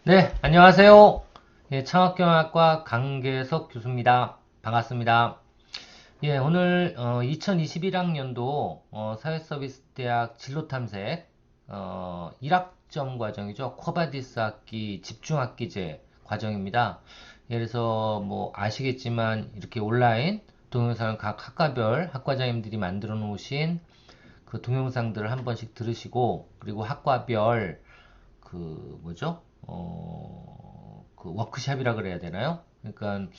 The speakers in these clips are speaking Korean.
네, 안녕하세요. 예, 창업경영학과 강계석 교수입니다. 반갑습니다. 예, 오늘 2021학년도 사회서비스대학 진로탐색 1학점 과정이죠. 코바디스 학기 집중학기제 과정입니다. 예, 그래서 뭐 아시겠지만 이렇게 온라인 동영상을 각 학과별 학과장님들이 만들어 놓으신 그 동영상들을 한 번씩 들으시고, 그리고 학과별 그 뭐죠? 그 워크샵이라 그래야 되나요? 그러니까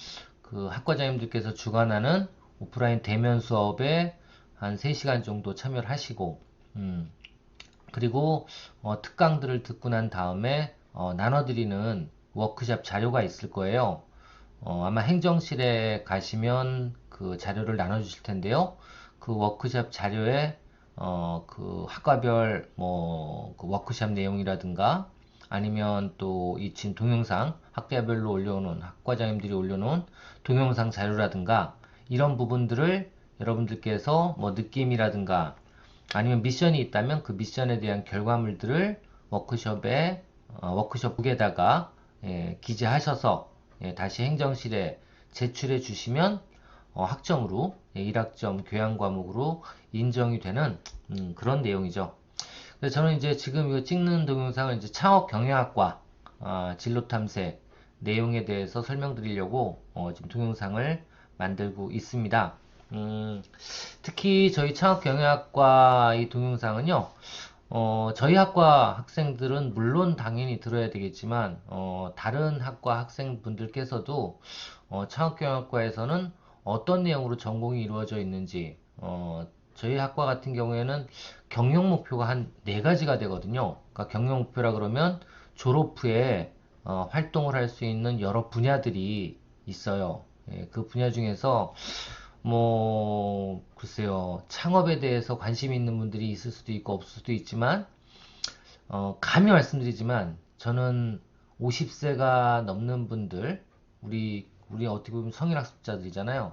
그 학과장님들께서 주관하는 오프라인 대면 수업에 한 3시간 정도 참여를 하시고, 그리고 특강들을 듣고 난 다음에 나눠드리는 워크샵 자료가 있을 거예요. 아마 행정실에 가시면 그 자료를 나눠주실 텐데요. 그 워크샵 자료에 그 학과별 그 워크샵 내용이라든가, 아니면 또 이 지금 동영상 학과별로 올려놓은 학과장님들이 올려놓은 동영상 자료라든가, 이런 부분들을 여러분들께서 뭐 느낌이라든가 아니면 미션이 있다면 그 미션에 대한 결과물들을 워크숍북에다가 기재하셔서 다시 행정실에 제출해 주시면 학점으로 1학점 교양 과목으로 인정이 되는 그런 내용이죠. 그래서 저는 이제 지금 이거 찍는 동영상을 이제 창업 경영학과 진로 탐색 내용에 대해서 설명드리려고 지금 동영상을 만들고 있습니다. 특히 저희 창업 경영학과 이 동영상은요, 저희 학과 학생들은 물론 당연히 들어야 되겠지만, 다른 학과 학생분들께서도 창업경영학과에서는 어떤 내용으로 전공이 이루어져 있는지, 저희 학과 같은 경우에는 경영 목표가 한 4가지가 되거든요. 그러니까 경영 목표라 그러면 졸업 후에 활동을 할 수 있는 여러 분야들이 있어요. 예, 그 분야 중에서 뭐 글쎄요, 창업에 대해서 관심 있는 분들이 있을 수도 있고 없을 수도 있지만, 감히 말씀드리지만 저는 50세가 넘는 분들, 우리 어떻게 보면 성인학습자들이잖아요.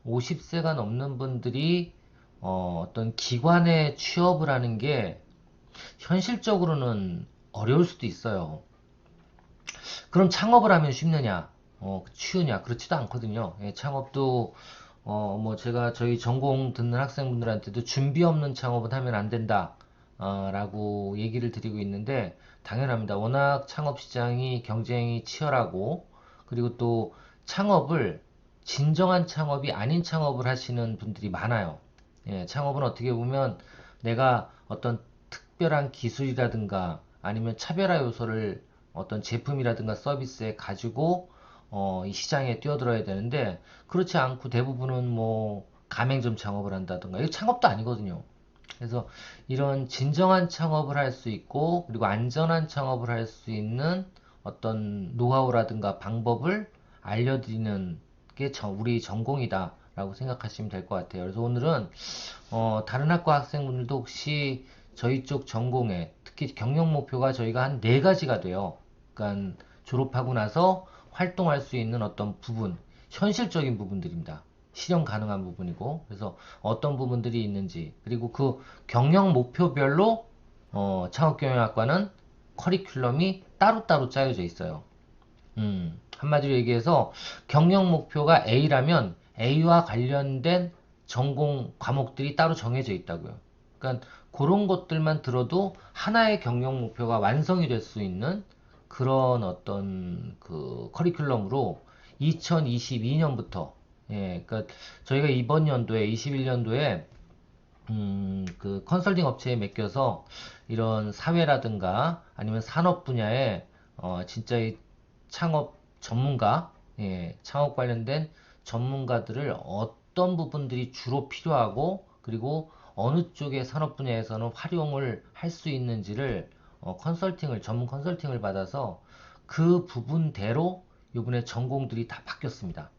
50세가 넘는 분들이 어떤 기관에 취업을 하는 게 현실적으로는 어려울 수도 있어요. 그럼 창업을 하면 쉽느냐? 쉬우냐? 그렇지도 않거든요. 예, 창업도 뭐 제가 저희 전공 듣는 학생분들한테도 준비 없는 창업은 하면 안 된다, 라고 얘기를 드리고 있는데, 당연합니다. 워낙 창업 시장이 경쟁이 치열하고, 그리고 또 창업을 진정한 창업이 아닌 창업을 하시는 분들이 많아요. 예, 창업은 어떻게 보면 내가 어떤 특별한 기술이라든가 아니면 차별화 요소를 어떤 제품이라든가 서비스에 가지고 이 시장에 뛰어들어야 되는데, 그렇지 않고 대부분은 뭐 가맹점 창업을 한다든가, 이거 창업도 아니거든요. 그래서 이런 진정한 창업을 할 수 있고, 그리고 안전한 창업을 할 수 있는 어떤 노하우라든가 방법을 알려드리는 게 우리 전공이다 라고 생각하시면 될 것 같아요. 그래서 오늘은 다른 학과 학생분들도 혹시 저희 쪽 전공에 특히 경영 목표가 저희가 한 4가지가 돼요. 그러니까 졸업하고 나서 활동할 수 있는 어떤 부분, 현실적인 부분들입니다. 실현 가능한 부분이고, 그래서 어떤 부분들이 있는지, 그리고 그 경영 목표별로 창업경영학과는 커리큘럼이 따로따로 짜여져 있어요. 한마디로 얘기해서 경영 목표가 A라면 A와 관련된 전공 과목들이 따로 정해져 있다고요. 그러니까 그런 것들만 들어도 하나의 경영 목표가 완성이 될 수 있는 그런 어떤 그 커리큘럼으로 2022년부터, 예, 그러니까 저희가 이번 연도에 21년도에 그 컨설팅 업체에 맡겨서 이런 사회라든가 아니면 산업 분야에 진짜 이 창업 전문가, 예, 창업 관련된 전문가들을 어떤 부분들이 주로 필요하고, 그리고 어느 쪽의 산업 분야에서는 활용을 할 수 있는지를 전문 컨설팅을 받아서 그 부분대로 이번에 전공들이 다 바뀌었습니다.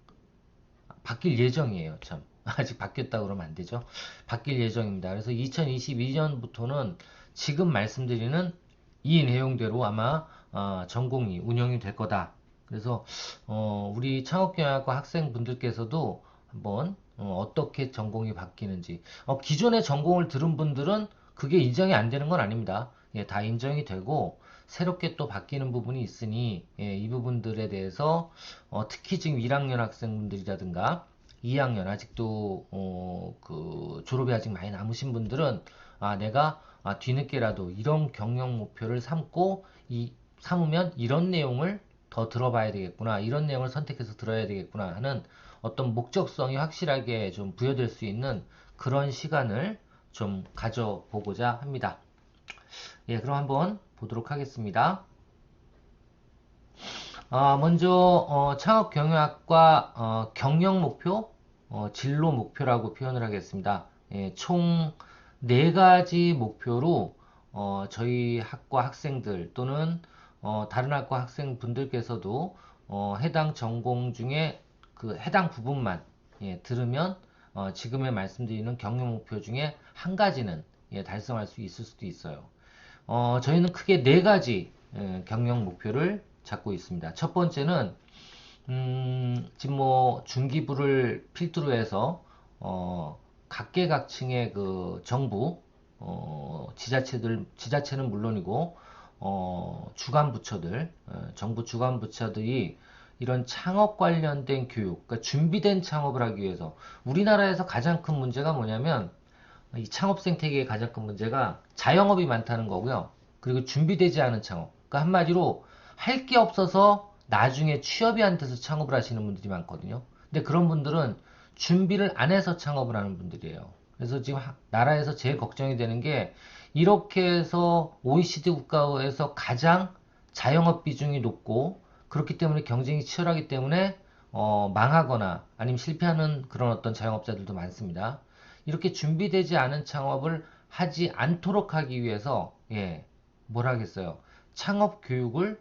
바뀔 예정이에요, 참. 아직 바뀌었다 그러면 안 되죠. 바뀔 예정입니다. 그래서 2022년부터는 지금 말씀드리는 이 내용대로 아마 전공이 운영이 될 거다. 그래서 우리 창업경영학과 학생분들께서도 한번 어떻게 전공이 바뀌는지, 기존의 전공을 들은 분들은 그게 인정이 안 되는 건 아닙니다. 다 인정이 되고 새롭게 또 바뀌는 부분이 있으니 이 부분들에 대해서 특히 지금 1학년 학생분들이라든가 2학년 아직도 그 졸업이 아직 많이 남으신 분들은 내가 뒤늦게라도 이런 경영 목표를 삼으면 이런 내용을 더 들어봐야 되겠구나, 이런 내용을 선택해서 들어야 되겠구나 하는 어떤 목적성이 확실하게 좀 부여될 수 있는 그런 시간을 좀 가져보고자 합니다. 예, 그럼 한번 보도록 하겠습니다. 먼저 창업경영학과 경영 목표, 진로 목표라고 표현을 하겠습니다. 예, 총 4가지 목표로 저희 학과 학생들 또는 다른 학과 학생분들께서도 해당 전공 중에 그 해당 부분만 들으면 지금에 말씀드리는 경영 목표 중에 한 가지는 달성할 수 있을 수도 있어요. 저희는 크게 4가지 경영 목표를 잡고 있습니다. 첫 번째는 지금 뭐 중기부를 필두로 해서 각계각층의 그 정부 지자체는 물론이고 주간 부처들, 정부 주간 부처들이 이런 창업 관련된 교육, 그러니까 준비된 창업을 하기 위해서 우리나라에서 가장 큰 문제가 뭐냐면 이 창업 생태계의 가장 큰 문제가 자영업이 많다는 거고요. 그리고 준비되지 않은 창업. 그러니까 한마디로 할 게 없어서 나중에 취업이 안 돼서 창업을 하시는 분들이 많거든요. 근데 그런 분들은 준비를 안 해서 창업을 하는 분들이에요. 그래서 지금 나라에서 제일 걱정이 되는 게 이렇게 해서 OECD 국가에서 가장 자영업 비중이 높고 그렇기 때문에 경쟁이 치열하기 때문에 망하거나 아니면 실패하는 그런 어떤 자영업자들도 많습니다. 이렇게 준비되지 않은 창업을 하지 않도록 하기 위해서 뭘 하겠어요? 창업 교육을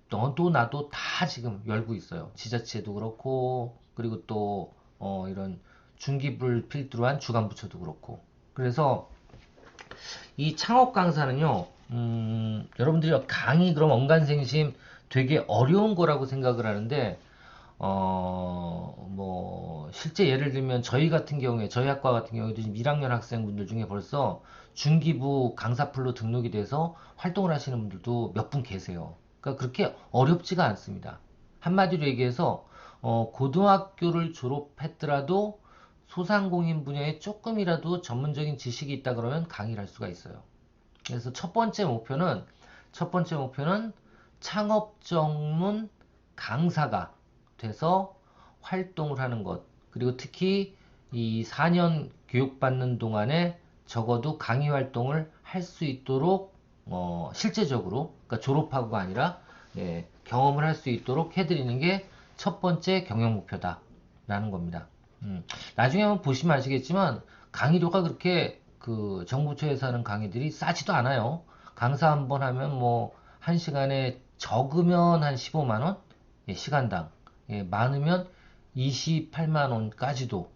너도 나도 다 지금 열고 있어요. 지자체도 그렇고 그리고 또 이런 중기부를 필두로 한 주간부처도 그렇고. 그래서 이 창업 강사는요, 여러분들이 강의 그럼 언간생심 되게 어려운 거라고 생각을 하는데 실제 예를 들면 저희 학과 같은 경우에도 지금 1학년 학생분들 중에 벌써 중기부 강사풀로 등록이 돼서 활동을 하시는 분들도 몇 분 계세요. 그러니까 그렇게 어렵지가 않습니다. 한마디로 얘기해서, 고등학교를 졸업했더라도 소상공인 분야에 조금이라도 전문적인 지식이 있다 그러면 강의를 할 수가 있어요. 그래서 첫 번째 목표는 창업 전문 강사가 돼서 활동을 하는 것. 그리고 특히 이 4년 교육받는 동안에 적어도 강의 활동을 할 수 있도록 실제적으로 그러니까 졸업하고가 아니라 경험을 할 수 있도록 해드리는 게 첫 번째 경영 목표다라는 겁니다. 나중에 한번 보시면 아시겠지만 강의료가 그렇게 그 정부처에서 하는 강의들이 싸지도 않아요. 강사 한 번 하면 뭐 한 시간에 적으면 한 15만 원 시간당 많으면 28만 원까지도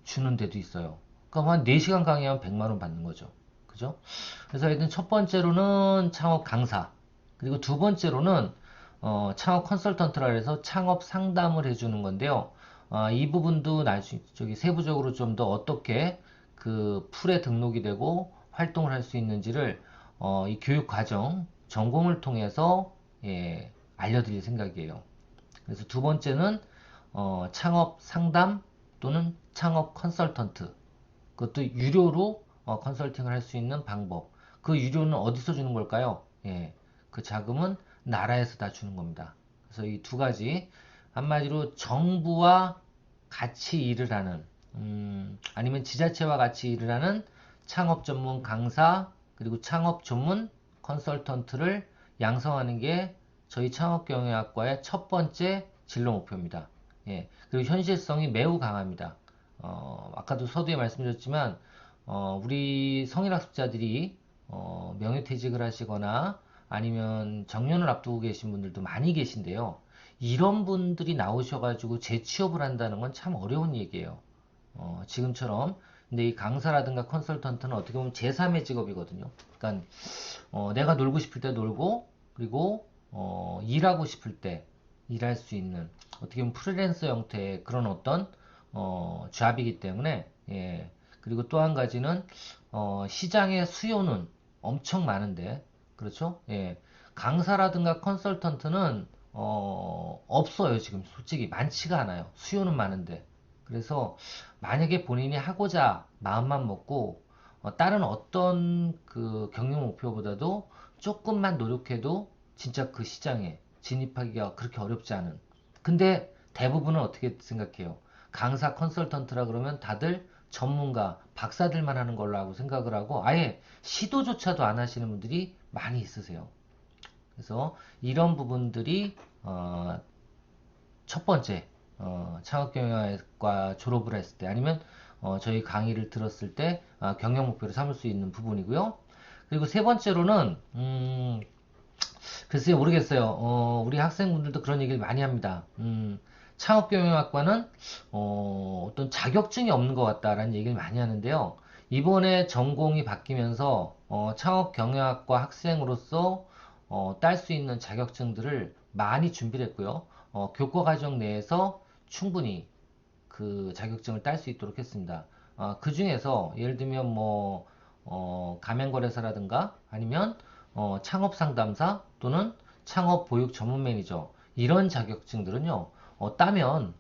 주는 데도 있어요. 그럼 한 4시간 강의하면 100만 원 받는 거죠. 그죠? 그래서 하여튼 첫 번째로는 창업 강사, 그리고 두 번째로는 창업 컨설턴트라 해서 창업 상담을 해주는 건데요. 이 부분도 나중에 저기 세부적으로 좀 더 어떻게 그 풀에 등록이 되고 활동을 할 수 있는지를 이 교육 과정 전공을 통해서 알려드릴 생각이에요. 그래서 두 번째는 창업 상담 또는 창업 컨설턴트, 그것도 유료로 컨설팅을 할 수 있는 방법. 그 유료는 어디서 주는 걸까요? 그 자금은 나라에서 다 주는 겁니다. 그래서 이 두 가지, 한마디로 정부와 같이 일을 하는, 아니면 지자체와 같이 일을 하는 창업 전문 강사, 그리고 창업 전문 컨설턴트를 양성하는 게 저희 창업경영학과의 첫 번째 진로 목표입니다. 그리고 현실성이 매우 강합니다. 아까도 서두에 말씀드렸지만, 우리 성인학습자들이 명예퇴직을 하시거나 아니면 정년을 앞두고 계신 분들도 많이 계신데요. 이런 분들이 나오셔가지고 재취업을 한다는 건 참 어려운 얘기예요. 지금처럼. 근데 이 강사라든가 컨설턴트는 어떻게 보면 제3의 직업이거든요. 그러니까 내가 놀고 싶을 때 놀고, 그리고 일하고 싶을 때 일할 수 있는, 어떻게 보면 프리랜서 형태의 그런 어떤 잡이기 때문에. 그리고 또 한 가지는 시장의 수요는 엄청 많은데, 그렇죠? 예. 강사라든가 컨설턴트는 없어요. 지금 솔직히 많지가 않아요. 수요는 많은데. 그래서 만약에 본인이 하고자 마음만 먹고 다른 어떤 그 경영 목표보다도 조금만 노력해도 진짜 그 시장에 진입하기가 그렇게 어렵지 않은. 근데 대부분은 어떻게 생각해요? 강사 컨설턴트라 그러면 다들 전문가, 박사들만 하는 걸로 하고 생각을 하고 아예 시도조차도 안 하시는 분들이 많이 있으세요. 그래서 이런 부분들이 첫 번째 창업경영학과 졸업을 했을 때 아니면 저희 강의를 들었을 때 경영 목표를 삼을 수 있는 부분이고요. 그리고 세 번째로는 글쎄요 모르겠어요. 우리 학생분들도 그런 얘기를 많이 합니다. 창업경영학과는 어떤 자격증이 없는 것 같다라는 얘기를 많이 하는데요. 이번에 전공이 바뀌면서 창업경영학과 학생으로서 딸 수 있는 자격증들을 많이 준비를 했고요. 교과과정 내에서 충분히 그 자격증을 딸 수 있도록 했습니다. 그 중에서 예를 들면 뭐 가맹거래사라든가 아니면 창업 상담사 또는 창업 보육 전문 매니저 이런 자격증들은요 따면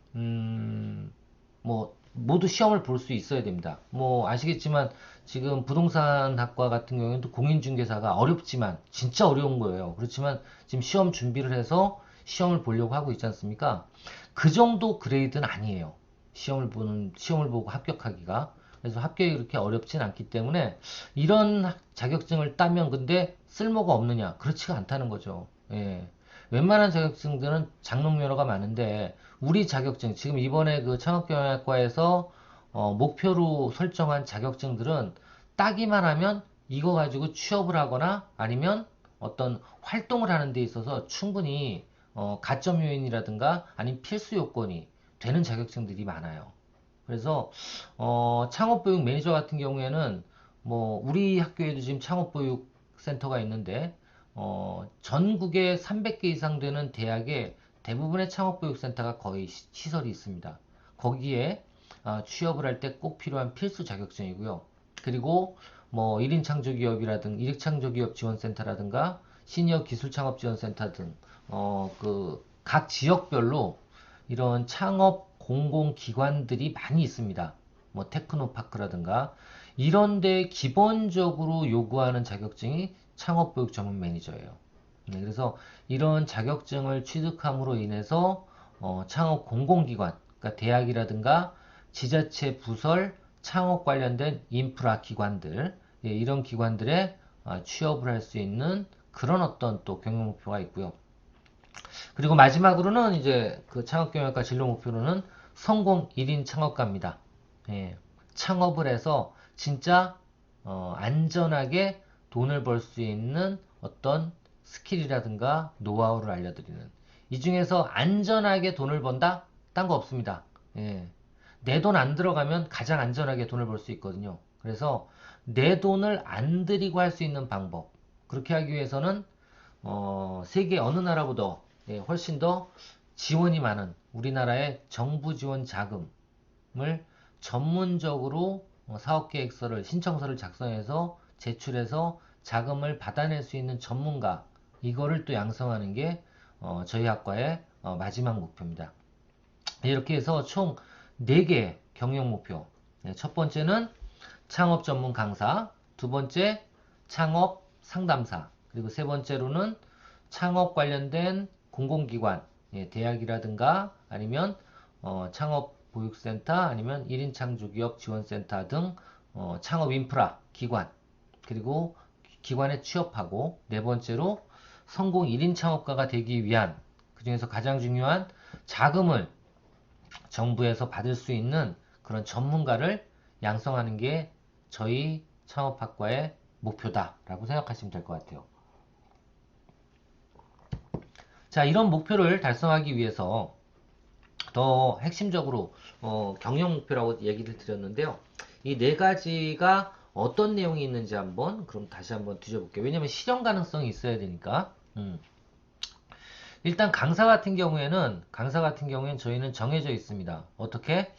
뭐 모두 시험을 볼 수 있어야 됩니다. 뭐 아시겠지만 지금 부동산 학과 같은 경우에는 또 공인중개사가 어렵지만 진짜 어려운 거예요. 그렇지만 지금 시험 준비를 해서 시험을 보려고 하고 있지 않습니까? 그 정도 그레이드는 아니에요. 시험을 보고 합격하기가. 그래서 합격이 그렇게 어렵진 않기 때문에 이런 자격증을 따면 근데 쓸모가 없느냐? 그렇지가 않다는 거죠. 예. 웬만한 자격증들은 장롱면허가 많은데 우리 자격증 지금 이번에 그 창업경영학과에서 목표로 설정한 자격증들은 따기만 하면 이거 가지고 취업을 하거나 아니면 어떤 활동을 하는 데 있어서 충분히 가점 요인이라든가 아니면 필수 요건이 되는 자격증들이 많아요. 그래서 창업보육 매니저 같은 경우에는 뭐 우리 학교에도 지금 창업보육 센터가 있는데 전국에 300개 이상 되는 대학에 대부분의 창업보육센터가 거의 시설이 있습니다. 거기에 취업을 할 때 꼭 필요한 필수 자격증이고요. 그리고 뭐 1인 창조기업이라든 1인 창조기업 지원센터라든가 시니어 기술창업지원센터 등 그 각 지역별로 이런 창업 공공기관들이 많이 있습니다. 뭐 테크노파크라든가 이런데 기본적으로 요구하는 자격증이 창업보육 전문 매니저예요. 네, 그래서 이런 자격증을 취득함으로 인해서 창업 공공기관, 그러니까 대학이라든가 지자체 부설 창업 관련된 인프라 기관들, 예, 이런 기관들에 취업을 할 수 있는 그런 어떤 또 경영 목표가 있고요. 그리고 마지막으로는 이제 그 창업경영학과 진로 목표로는 성공 1인 창업가입니다. 예, 창업을 해서 진짜 안전하게 돈을 벌 수 있는 어떤 스킬이라든가 노하우를 알려드리는 이 중에서 안전하게 돈을 번다? 딴 거 없습니다. 예, 내 돈 안 들어가면 가장 안전하게 돈을 벌 수 있거든요. 그래서 내 돈을 안 들이고 할 수 있는 방법 그렇게 하기 위해서는 세계 어느 나라보다 예, 훨씬 더 지원이 많은 우리나라의 정부 지원 자금을 전문적으로 사업계획서를 신청서를 작성해서 제출해서 자금을 받아낼 수 있는 전문가 이거를 또 양성하는 게 저희 학과의 마지막 목표입니다. 이렇게 해서 총 4개 경영 목표. 네, 첫 번째는 창업 전문 강사, 두 번째 창업 상담사, 그리고 세 번째로는 창업 관련된 공공기관, 예, 대학이라든가 아니면 창업 보육센터 아니면 1인 창조기업 지원센터 등 창업 인프라 기관 그리고 기관에 취업하고 네 번째로 성공 1인 창업가가 되기 위한 그 중에서 가장 중요한 자금을 정부에서 받을 수 있는 그런 전문가를 양성하는 게 저희 창업학과의 목표다라고 생각하시면 될 것 같아요. 자, 이런 목표를 달성하기 위해서 더 핵심적으로 경영 목표라고 얘기를 드렸는데요. 이 네 가지가 어떤 내용이 있는지 한번 그럼 다시 한번 뒤져볼게요. 왜냐면 실현 가능성이 있어야 되니까. 일단 강사 같은 경우에는 저희는 정해져 있습니다. 어떻게?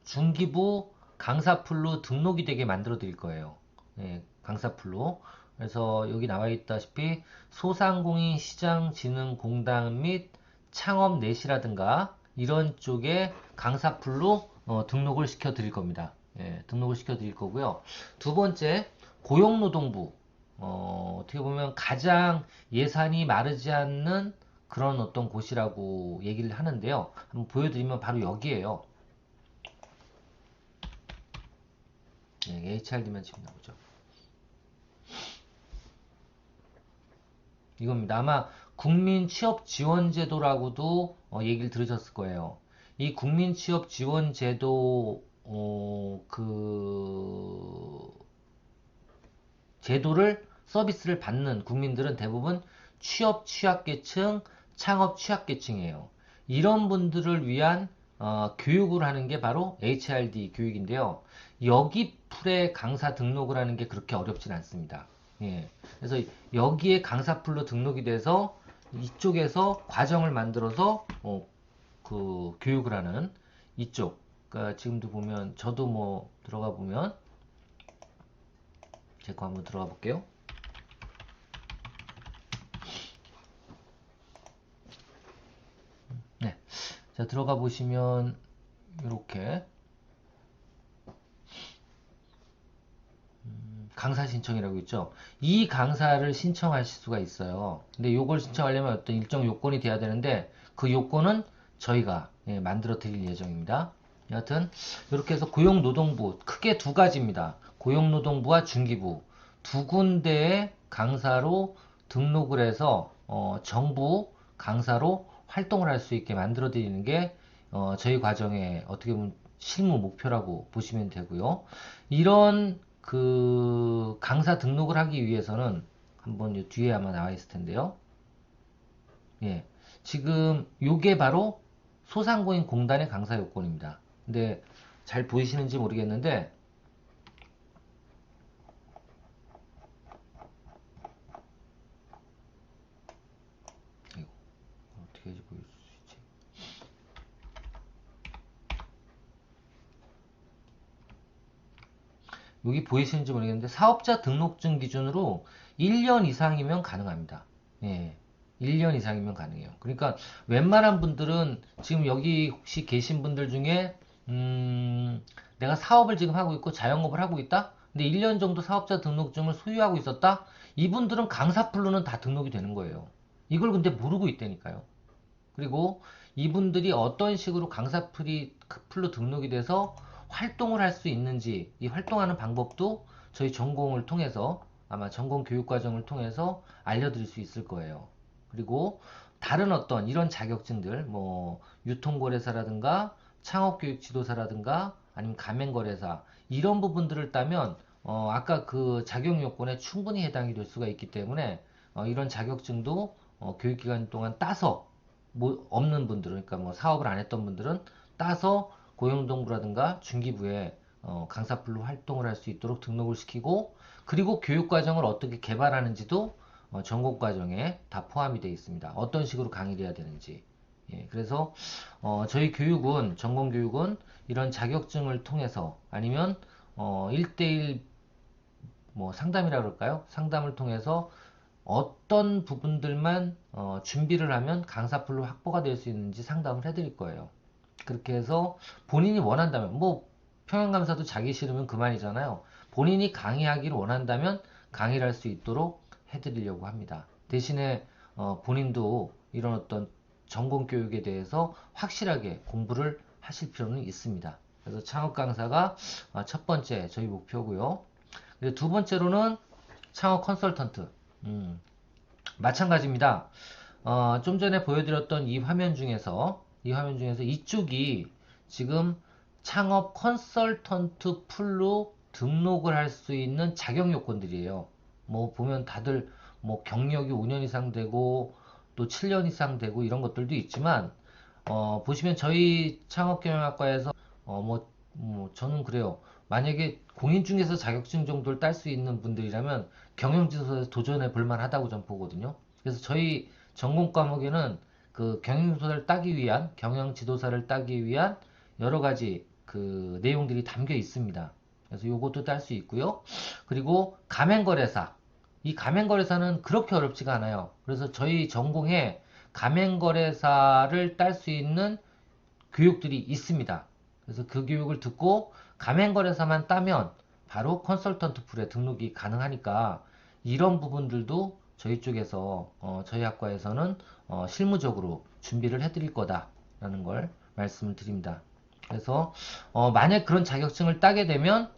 중기부 강사풀로 등록이 되게 만들어 드릴 거예요. 예, 강사풀로. 그래서 여기 나와 있다시피 소상공인 시장진흥공단 및 창업넷이라든가 이런 쪽에 강사풀로 등록을 시켜 드릴 겁니다. 예, 등록을 시켜 드릴 거고요. 두 번째, 고용노동부. 어떻게 보면 가장 예산이 마르지 않는 그런 어떤 곳이라고 얘기를 하는데요. 한번 보여드리면 바로 여기에요. 네, HRD만 지금 나오죠. 이겁니다. 아마 국민취업지원제도라고도 얘기를 들으셨을 거예요. 이 국민취업지원제도 그 제도를 서비스를 받는 국민들은 대부분 취업 취약계층, 창업 취약계층이에요. 이런 분들을 위한 교육을 하는 게 바로 HRD 교육인데요. 여기 풀에 강사 등록을 하는 게 그렇게 어렵진 않습니다. 예. 그래서 여기에 강사풀로 등록이 돼서 이쪽에서 과정을 만들어서 그 교육을 하는 이쪽. 그러니까 지금도 보면 저도 뭐 들어가 보면 제 거 한번 들어가 볼게요. 네. 자, 들어가 보시면 이렇게 강사 신청이라고 있죠. 이 강사를 신청하실 수가 있어요. 근데 요걸 신청하려면 어떤 일정 요건이 돼야 되는데 그 요건은 저희가 만들어 드릴 예정입니다. 여하튼 이렇게 해서 고용노동부 크게 두 가지입니다. 고용노동부와 중기부 두 군데의 강사로 등록을 해서 정부 강사로 활동을 할 수 있게 만들어 드리는 게 저희 과정의 어떻게 보면 실무 목표라고 보시면 되고요. 이런 그 강사 등록을 하기 위해서는 한번 요 뒤에 아마 나와 있을 텐데요. 예. 지금 요게 바로 소상공인 공단의 강사 요건입니다. 근데 잘 보이시는지 모르겠는데 이거 어떻게 해야지 보일 수 있지? 여기 보이시는지 모르겠는데 사업자 등록증 기준으로 1년 이상이면 가능합니다. 예. 1년 이상이면 가능해요. 그러니까 웬만한 분들은 지금 여기 혹시 계신 분들 중에 내가 사업을 지금 하고 있고 자영업을 하고 있다? 근데 1년 정도 사업자 등록증을 소유하고 있었다? 이분들은 강사풀로는 다 등록이 되는 거예요. 이걸 근데 모르고 있다니까요. 그리고 이분들이 어떤 식으로 강사풀로 등록이 돼서 활동을 할 수 있는지 이 활동하는 방법도 저희 전공을 통해서 아마 전공 교육 과정을 통해서 알려드릴 수 있을 거예요. 그리고 다른 어떤 이런 자격증들 뭐 유통거래사라든가 창업교육 지도사라든가 아니면 가맹거래사 이런 부분들을 따면 아까 그 자격 요건에 충분히 해당이 될 수가 있기 때문에 이런 자격증도 교육기간 동안 따서 뭐 없는 분들은 그러니까 뭐 사업을 안 했던 분들은 따서 고용노동부라든가 중기부에 강사풀로 활동을 할 수 있도록 등록을 시키고 그리고 교육과정을 어떻게 개발하는지도 전공과정에 다 포함이 되어 있습니다. 어떤 식으로 강의를 해야 되는지. 예, 그래서 저희 교육은 전공교육은 이런 자격증을 통해서 아니면 1대1 뭐 상담이라 그럴까요? 상담을 통해서 어떤 부분들만 준비를 하면 강사풀로 확보가 될 수 있는지 상담을 해드릴 거예요. 그렇게 해서 본인이 원한다면 뭐 평양감사도 자기 싫으면 그만이잖아요. 본인이 강의하기를 원한다면 강의를 할 수 있도록 해드리려고 합니다. 대신에 본인도 이런 어떤 전공 교육에 대해서 확실하게 공부를 하실 필요는 있습니다. 그래서 창업 강사가 첫 번째 저희 목표고요. 두 번째로는 창업 컨설턴트. 마찬가지입니다. 좀 전에 보여드렸던 이 화면 중에서 이쪽이 지금 창업 컨설턴트 풀로 등록을 할 수 있는 자격 요건들이에요. 뭐 보면 다들 뭐 경력이 5년 이상 되고 또 7년 이상 되고 이런 것들도 있지만 보시면 저희 창업경영학과에서 저는 그래요. 만약에 공인중개사 자격증 정도를 딸 수 있는 분들이라면 경영지도사에 도전해 볼 만하다고 전 보거든요. 그래서 저희 전공 과목에는 그 경영지도사를 따기 위한 경영지도사를 따기 위한 여러 가지 그 내용들이 담겨 있습니다. 그래서 요것도 딸 수 있고요. 그리고 가맹거래사. 이 가맹거래사는 그렇게 어렵지가 않아요. 그래서 저희 전공에 가맹거래사를 딸 수 있는 교육들이 있습니다. 그래서 그 교육을 듣고 가맹거래사만 따면 바로 컨설턴트 풀에 등록이 가능하니까 이런 부분들도 저희 쪽에서 저희 학과에서는 실무적으로 준비를 해드릴 거다라는 걸 말씀을 드립니다. 그래서 만약 그런 자격증을 따게 되면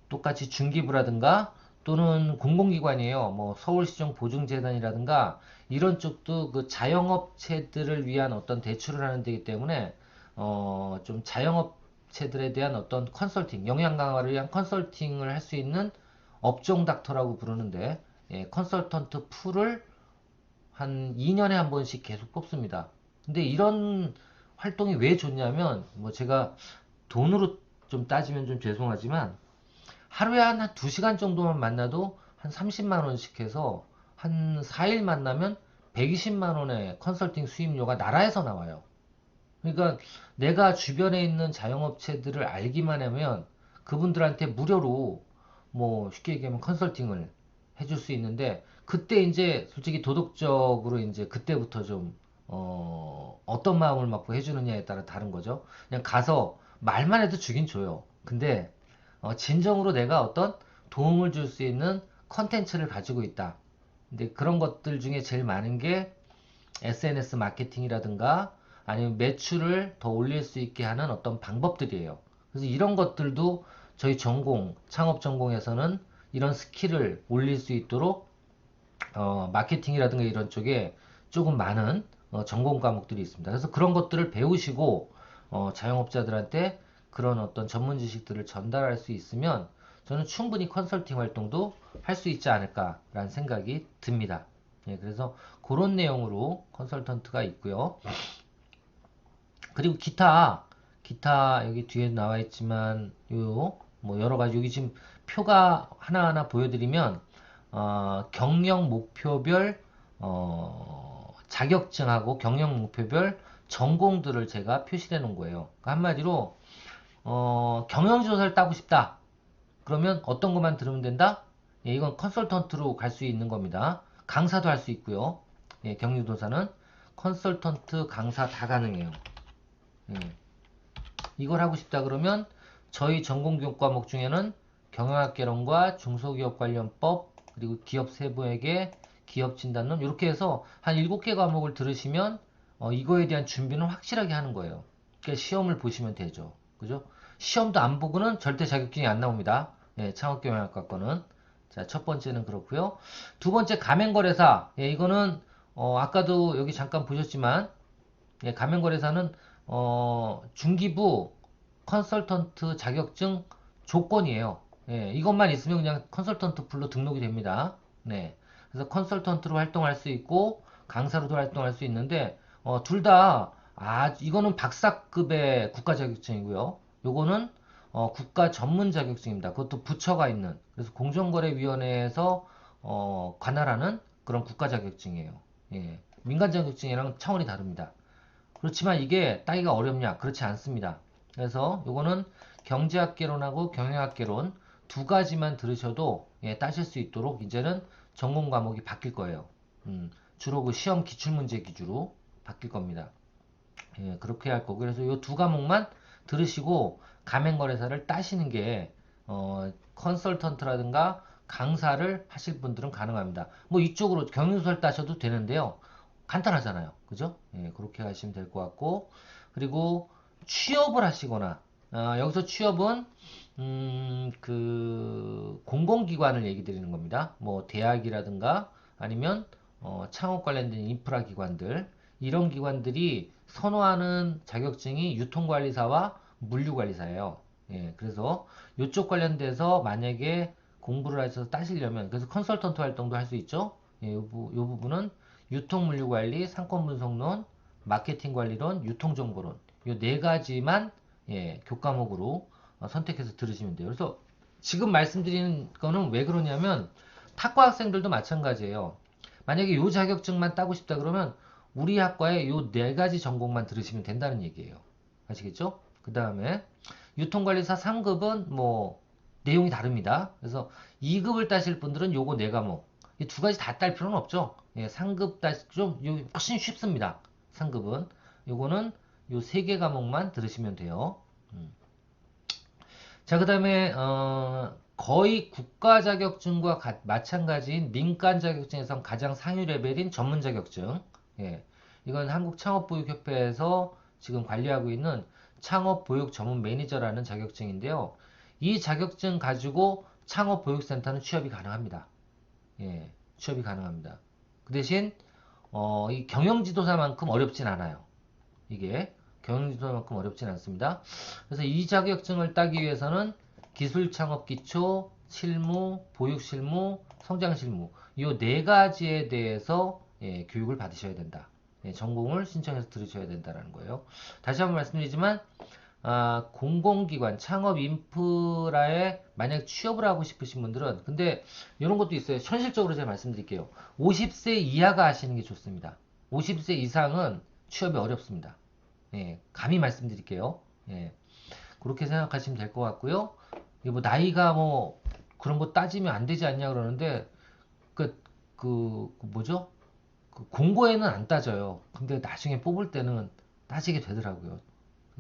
똑같이 중기부라든가 또는 공공기관이에요. 뭐 서울시정 보증재단이라든가 이런 쪽도 그 자영업체들을 위한 어떤 대출을 하는 데이기 때문에 좀 자영업체들에 대한 어떤 컨설팅, 역량 강화를 위한 컨설팅을 할 수 있는 업종 닥터라고 부르는데 컨설턴트 풀을 한 2년에 한 번씩 계속 뽑습니다. 근데 이런 활동이 왜 좋냐면 뭐 제가 돈으로 좀 따지면 좀 죄송하지만 하루에 한 2시간 정도만 만나도 한 30만 원씩 해서 한 4일 만나면 120만 원의 컨설팅 수입료가 나라에서 나와요. 그러니까 내가 주변에 있는 자영업체들을 알기만 하면 그분들한테 무료로 뭐 쉽게 얘기하면 컨설팅을 해줄 수 있는데 그때 이제 솔직히 도덕적으로 이제 그때부터 좀 어떤 마음을 먹고 해주느냐에 따라 다른 거죠. 그냥 가서 말만 해도 주긴 줘요. 근데 진정으로 내가 어떤 도움을 줄 수 있는 컨텐츠를 가지고 있다. 근데 그런 것들 중에 제일 많은 게 SNS 마케팅이라든가 아니면 매출을 더 올릴 수 있게 하는 어떤 방법들이에요. 그래서 이런 것들도 저희 전공, 창업 전공에서는 이런 스킬을 올릴 수 있도록 마케팅이라든가 이런 쪽에 조금 많은 전공 과목들이 있습니다. 그래서 그런 것들을 배우시고 자영업자들한테 그런 어떤 전문 지식들을 전달할 수 있으면 저는 충분히 컨설팅 활동도 할 수 있지 않을까라는 생각이 듭니다. 예, 그래서 그런 내용으로 컨설턴트가 있고요. 그리고 기타 여기 뒤에 나와 있지만 요 뭐 여러 가지 여기 지금 표가 하나하나 보여드리면 경영 목표별 자격증하고 경영 목표별 전공들을 제가 표시해 놓은 거예요. 그러니까 한마디로 경영지도사를 따고 싶다. 그러면 어떤 것만 들으면 된다? 예, 이건 컨설턴트로 갈 수 있는 겁니다. 강사도 할 수 있고요. 예, 경영지도사는 컨설턴트, 강사 다 가능해요. 예. 이걸 하고 싶다 그러면 저희 전공 교육 과목 중에는 경영학개론과 중소기업관련법 그리고 기업 세부에게 기업진단론 이렇게 해서 한 7개 과목을 들으시면 이거에 대한 준비는 확실하게 하는 거예요. 그러니까 시험을 보시면 되죠. 그죠? 시험도 안 보고는 절대 자격증이 안 나옵니다. 예, 창업경영학과 거는. 자, 첫 번째는 그렇고요. 두 번째 가맹거래사. 예, 이거는 아까도 여기 잠깐 보셨지만 예, 가맹거래사는 중기부 컨설턴트 자격증 조건이에요. 예, 이것만 있으면 그냥 컨설턴트 풀로 등록이 됩니다. 네. 그래서 컨설턴트로 활동할 수 있고 강사로도 활동할 수 있는데 둘 다 이거는 박사급의 국가 자격증이고요. 요거는 국가 전문 자격증입니다. 그것도 부처가 있는 그래서 공정거래위원회에서 관할하는 그런 국가 자격증이에요. 예. 민간 자격증이랑 차원이 다릅니다. 그렇지만 이게 따기가 어렵냐? 그렇지 않습니다. 그래서 요거는 경제학개론하고 경영학개론 두 가지만 들으셔도 따실 수 있도록 이제는 전공 과목이 바뀔 거예요. 주로 그 시험 기출문제 기주로 바뀔 겁니다. 예, 그렇게 할 거고 그래서 요 두 과목만 들으시고 가맹거래사를 따시는 게 컨설턴트라든가 강사를 하실 분들은 가능합니다. 뭐 이쪽으로 경영서를 따셔도 되는데요. 간단하잖아요. 그죠? 예, 그렇게 하시면 될 것 같고 그리고 취업을 하시거나 여기서 취업은 그 공공기관을 얘기 드리는 겁니다. 뭐 대학이라든가 아니면 창업 관련된 인프라 기관들 이런 기관들이 선호하는 자격증이 유통관리사와 물류관리사예요. 예, 그래서 이쪽 관련돼서 만약에 공부를 하셔서 따시려면 그래서 컨설턴트 활동도 할 수 있죠. 예, 요 부분은 유통물류관리, 상권분석론, 마케팅관리론, 유통정보론 이 네 가지만 예, 교과목으로 선택해서 들으시면 돼요. 그래서 지금 말씀드리는 거는 왜 그러냐면 탁과 학생들도 마찬가지예요. 만약에 이 자격증만 따고 싶다 그러면 우리 학과에 이 네 가지 전공만 들으시면 된다는 얘기예요. 아시겠죠? 그 다음에 유통관리사 3급은 뭐 내용이 다릅니다. 그래서 2급을 따실 분들은 요거 4과목. 이 두 가지 다 딸 필요는 없죠. 예, 상급 좀 훨씬 쉽습니다. 상급은 요거는 요 3개 과목만 들으시면 돼요. 자, 그 다음에 거의 국가 자격증과 마찬가지인 민간 자격증에선 가장 상위 레벨인 전문 자격증. 예, 이건 한국창업보육협회에서 지금 관리하고 있는 창업보육 전문 매니저라는 자격증인데요. 이 자격증 가지고 창업보육센터는 취업이 가능합니다. 예, 취업이 가능합니다. 그 대신 이 경영지도사만큼 어렵진 않아요. 이게 경영지도사만큼 어렵진 않습니다. 그래서 이 자격증을 따기 위해서는 기술창업기초, 실무, 보육실무, 성장실무 이 4가지에 대해서 교육을 받으셔야 된다. 전공을 신청해서 들으셔야 된다는 거예요. 다시 한번 말씀드리지만 공공기관, 창업 인프라에 만약 취업을 하고 싶으신 분들은 근데 이런 것도 있어요. 현실적으로 제가 말씀드릴게요. 50세 이하가 하시는 게 좋습니다. 50세 이상은 취업이 어렵습니다. 예, 감히 말씀드릴게요. 예, 그렇게 생각하시면 될 것 같고요. 뭐 나이가 뭐 그런 거 따지면 안 되지 않냐 그러는데 뭐죠? 그 공고에는 안 따져요. 근데 나중에 뽑을 때는 따지게 되더라고요.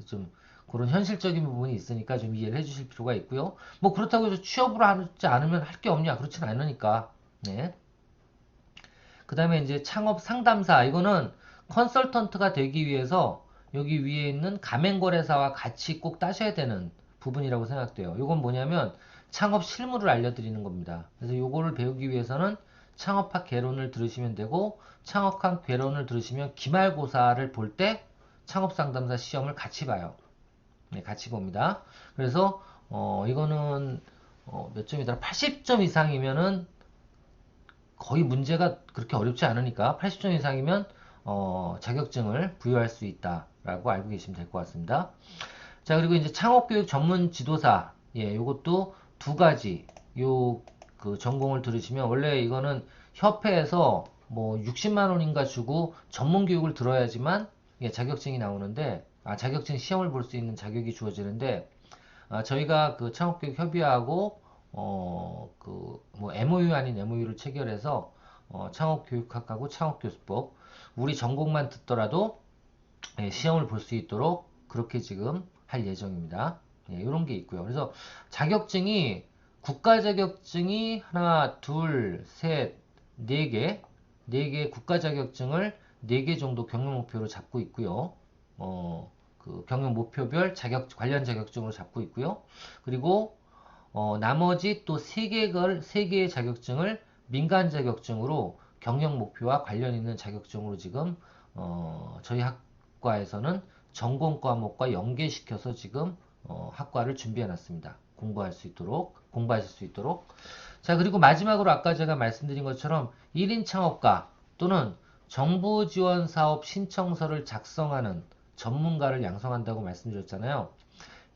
좀 그런 현실적인 부분이 있으니까 좀 이해를 해주실 필요가 있고요. 뭐 그렇다고 해서 취업을 하지 않으면 할 게 없냐? 그렇진 않으니까. 네. 그 다음에 이제 창업 상담사. 이거는 컨설턴트가 되기 위해서 여기 위에 있는 가맹거래사와 같이 꼭 따셔야 되는 부분이라고 생각돼요. 이건 뭐냐면 창업 실무를 알려드리는 겁니다. 그래서 이거를 배우기 위해서는 창업학 개론을 들으시면 되고 창업학 개론을 들으시면 기말고사를 볼 때 창업상담사 시험을 같이 봐요. 네, 같이 봅니다. 그래서 이거는 몇 점이더라? 80점 이상이면은 거의 문제가 그렇게 어렵지 않으니까 80점 이상이면 자격증을 부여할 수 있다라고 알고 계시면 될 것 같습니다. 자, 그리고 이제 창업교육 전문 지도사, 예, 요것도 2가지 요 그 전공을 들으시면 원래 이거는 협회에서 뭐 60만 원인가 주고 전문 교육을 들어야지만 예, 자격증이 나오는데 자격증 시험을 볼 수 있는 자격이 주어지는데 저희가 그 창업교육 협의회하고 뭐 MOU 아닌 MOU를 체결해서 창업교육학하고 창업교수법 우리 전공만 듣더라도 예, 시험을 볼 수 있도록 그렇게 지금 할 예정입니다. 예, 이런 게 있고요. 그래서 자격증이 국가 자격증이 하나, 둘, 셋, 네 개 국가 자격증을 4개 정도 경영 목표로 잡고 있고요. 그 경영 목표별 관련 자격증으로 잡고 있고요. 그리고 나머지 또 3개의 자격증을 민간 자격증으로 경영 목표와 관련 있는 자격증으로 지금 저희 학과에서는 전공 과목과 연계시켜서 지금 학과를 준비해 놨습니다. 공부하실 수 있도록. 자, 그리고 마지막으로 아까 제가 말씀드린 것처럼 1인 창업가 또는 정부 지원 사업 신청서를 작성하는 전문가를 양성한다고 말씀드렸잖아요.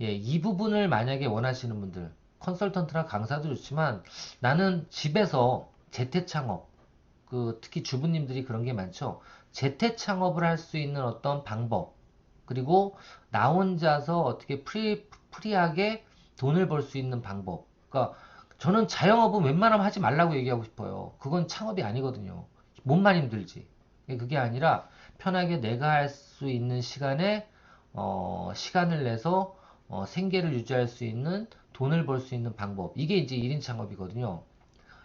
예, 이 부분을 만약에 원하시는 분들, 컨설턴트나 강사도 좋지만 나는 집에서 재택창업, 특히 주부님들이 그런 게 많죠. 재택창업을 할 수 있는 어떤 방법, 그리고 나 혼자서 어떻게 프리하게 돈을 벌 수 있는 방법. 그러니까 저는 자영업은 웬만하면 하지 말라고 얘기하고 싶어요. 그건 창업이 아니거든요. 몸만 힘들지. 그게 아니라 편하게 내가 할 수 있는 시간에 시간을 내서 생계를 유지할 수 있는 돈을 벌 수 있는 방법. 이게 이제 1인 창업이거든요.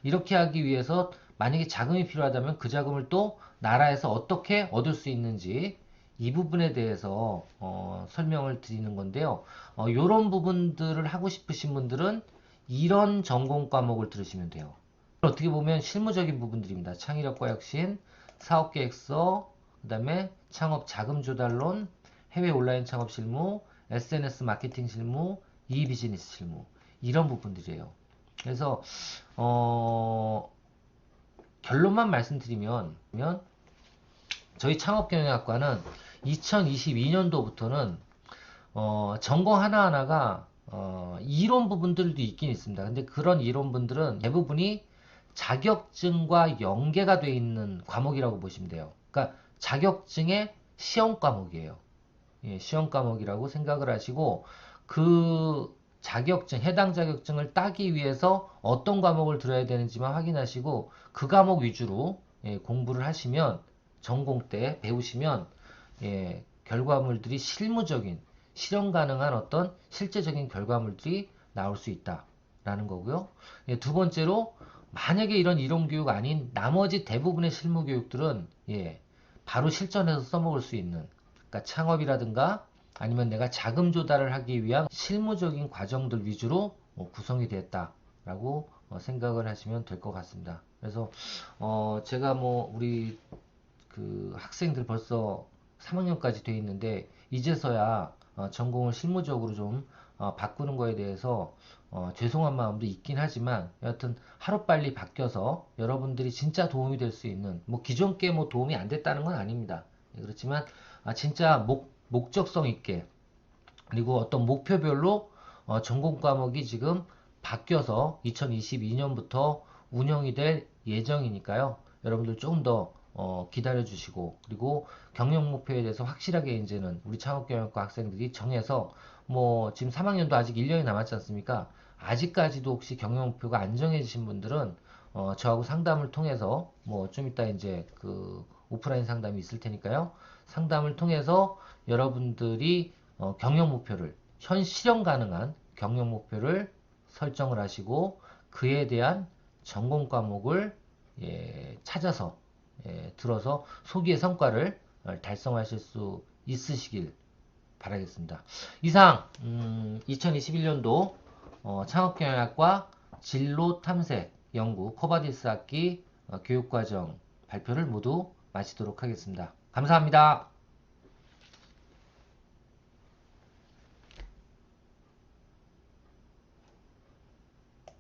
이렇게 하기 위해서 만약에 자금이 필요하다면 그 자금을 또 나라에서 어떻게 얻을 수 있는지 이 부분에 대해서 설명을 드리는 건데요. 이런 부분들을 하고 싶으신 분들은 이런 전공 과목을 들으시면 돼요. 어떻게 보면 실무적인 부분들입니다. 창의력과 혁신, 사업계획서, 그 다음에 창업 자금 조달론, 해외 온라인 창업 실무, SNS 마케팅 실무, 이비즈니스 실무 이런 부분들이에요. 그래서 결론만 말씀드리면 저희 창업경영학과는 2022년도부터는 전공 하나하나가 이론 부분들도 있긴 있습니다. 근데 그런 이론분들은 대부분이 자격증과 연계가 되어 있는 과목이라고 보시면 돼요. 그러니까 자격증의 시험 과목이에요. 예, 시험 과목이라고 생각을 하시고 그 자격증, 해당 자격증을 따기 위해서 어떤 과목을 들어야 되는지만 확인하시고 그 과목 위주로 공부를 하시면 전공 때 배우시면 결과물들이 실무적인, 실현 가능한 어떤 실제적인 결과물들이 나올 수 있다라는 거고요. 두 번째로 만약에 이런 이론 교육 아닌 나머지 대부분의 실무 교육들은 바로 실전에서 써먹을 수 있는, 그러니까 창업이라든가 아니면 내가 자금 조달을 하기 위한 실무적인 과정들 위주로 구성이 되었다라고 생각을 하시면 될 것 같습니다. 그래서 제가 우리 그 학생들 벌써 3학년까지 돼 있는데 이제서야 전공을 실무적으로 좀 바꾸는 거에 대해서 죄송한 마음도 있긴 하지만 여하튼 하루빨리 바뀌어서 여러분들이 진짜 도움이 될 수 있는, 기존 게 도움이 안 됐다는 건 아닙니다. 그렇지만 진짜 목적성 있게, 그리고 어떤 목표별로 전공 과목이 지금 바뀌어서 2022년부터 운영이 될 예정이니까요. 여러분들 조금 더 기다려 주시고, 그리고 경영 목표에 대해서 확실하게 이제는 우리 창업경영과 학생들이 정해서, 지금 3학년도 아직 1년이 남았지 않습니까? 아직까지도 혹시 경영 목표가 안 정해지신 분들은 저하고 상담을 통해서 좀 이따 이제 그 오프라인 상담이 있을 테니까요. 상담을 통해서 여러분들이 경영 목표를, 현 실현 가능한 경영 목표를 설정을 하시고 그에 대한 전공 과목을 찾아서 들어서 소기의 성과를 달성하실 수 있으시길 바라겠습니다. 이상 2021년도 창업경영학과 진로탐색 연구 코바디스 학기 교육과정 발표를 모두 마치도록 하겠습니다. 감사합니다.